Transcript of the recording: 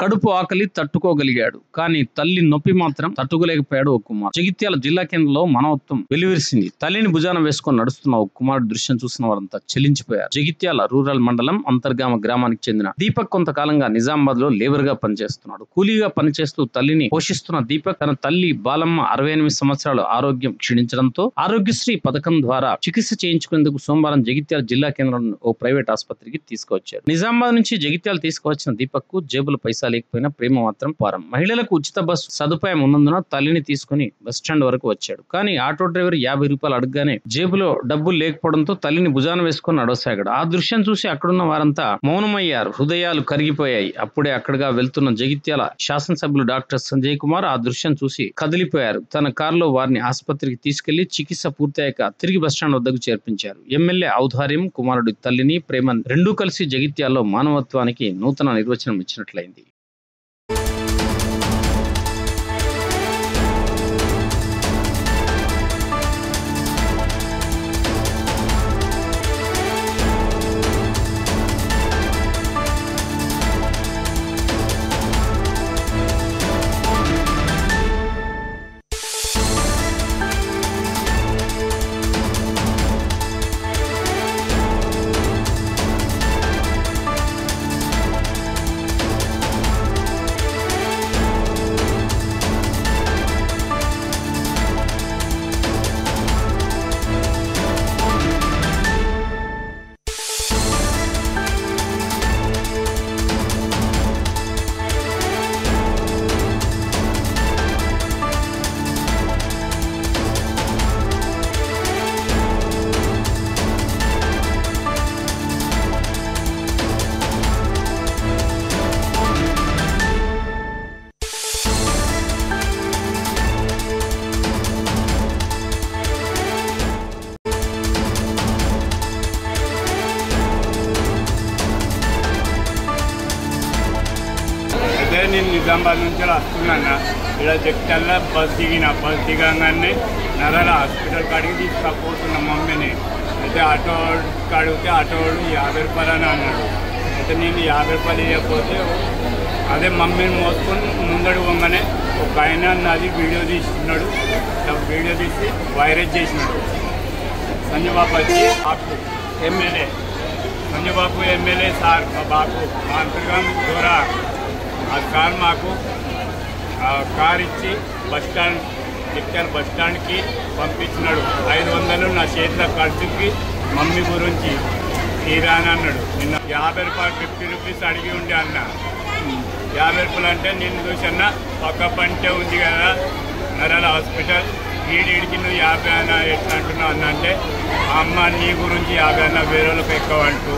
కడుపు ఆకలి తట్టుకోగలిగాడు, కానీ తల్లి నొప్పి మాత్రం తట్టుకోలేకపోయాడు ఓ కుమార్. జగిత్యాల జిల్లా కేంద్రంలో మానవత్వం వెలువరిసింది. తల్లిని భుజాన వేసుకొని నడుస్తున్న ఓ కుమారుడు దృశ్యం చూసిన వారంతా చెల్లించిపోయారు. జగిత్యాల రూరల్ మండలం అంతర్గామ గ్రామానికి చెందిన దీపక్ కొంతకాలంగా నిజామాబాద్ లో లేబర్ గా పనిచేస్తున్నాడు. కూలీగా పనిచేస్తూ తల్లిని పోషిస్తున్న దీపక్ తన తల్లి బాలమ్మ 68 సంవత్సరాలు ఆరోగ్యం క్షీణించడంతో ఆరోగ్యశ్రీ పథకం ద్వారా చికిత్స చేయించుకునేందుకు సోమవారం జగిత్యాల జిల్లా కేంద్రంలో ఓ ప్రైవేట్ ఆసుపత్రికి తీసుకువచ్చారు. నిజామాబాద్ నుంచి జగిత్యాల తీసుకువచ్చిన దీపక్ కు జేబులో పైసా లేకపోయినా ప్రేమ మాత్రం పారం. మహిళలకు ఉచిత బస్సు సదుపాయం ఉన్నందున తల్లిని తీసుకుని బస్టాండ్ వరకు వచ్చాడు. కానీ ఆటో డ్రైవర్ 50 రూపాయలు అడగగానే జేబులో డబ్బులు లేకపోవడంతో తల్లిని భుజాన వేసుకుని నడవసాగాడు. ఆ దృశ్యం చూసి అక్కడున్న వారంతా మౌనమయ్యారు. హృదయాలు కరిగిపోయాయి. అప్పుడే అక్కడగా వెళ్తున్న జగిత్యాల శాసనసభ్యులు డాక్టర్ సంజయ్ కుమార్ ఆ దృశ్యం చూసి కదిలిపోయారు. తన కారులో వారిని ఆసుపత్రికి తీసుకెళ్లి చికిత్స పూర్తయ్యాక తిరిగి బస్టాండ్ వద్దకు చేర్పించారు. ఎమ్మెల్యే ఔదార్యం, కుమారుడి తల్లిని ప్రేమ రెండూ కలిసి జగిత్యాల్లో మానవత్వానికి నూతన నిర్వచనం ఇచ్చినట్లయింది. నేను నిజామాబాద్ నుంచి వస్తున్నాను. ఇక్కడ జగిత్యాల బస్ దిగగానే నరాల హాస్పిటల్ కాడికి తీసుకపోతున్న మమ్మీని. అయితే ఆటో అడిగితే ఆటోడు 50 రూపాయలు అని అన్నాడు. అయితే నేను 50 రూపాయలు ఇవ్వకపోతే అదే మమ్మీని మోసుకొని ముందడు పోగానే ఒక ఆయన నాది వీడియో తీస్తున్నాడు. వీడియో తీసి వైరల్ చేసినాడు. సంజయబాబు వచ్చి ఎమ్మెల్యే సంజయబాబు ఎమ్మెల్యే సార్ మా బాబు మా అంతర్గాం ద్వారా ఆ కార్ మాకు కార్ ఇచ్చి జగిత్యాల బస్టాండ్కి పంపించినాడు. 500 నా చేతిలో ఖర్చుకి మమ్మీ గురించి తీరా అని అన్నాడు. నిన్న 50 రూపాయలు 50 రూపీస్ అడిగి ఉండే అన్న. 50 రూపాయలు అంటే నేను చూసన్నా పక్క పంటే ఉంది కదా నరాల హాస్పిటల్, ఈడికి నువ్వు 50 అన్న ఎట్లా అంటున్నావు అన్న అంటే, అమ్మ నీ గురించి 50 అన్న వేరే వాళ్ళకి ఎక్కువ అంటూ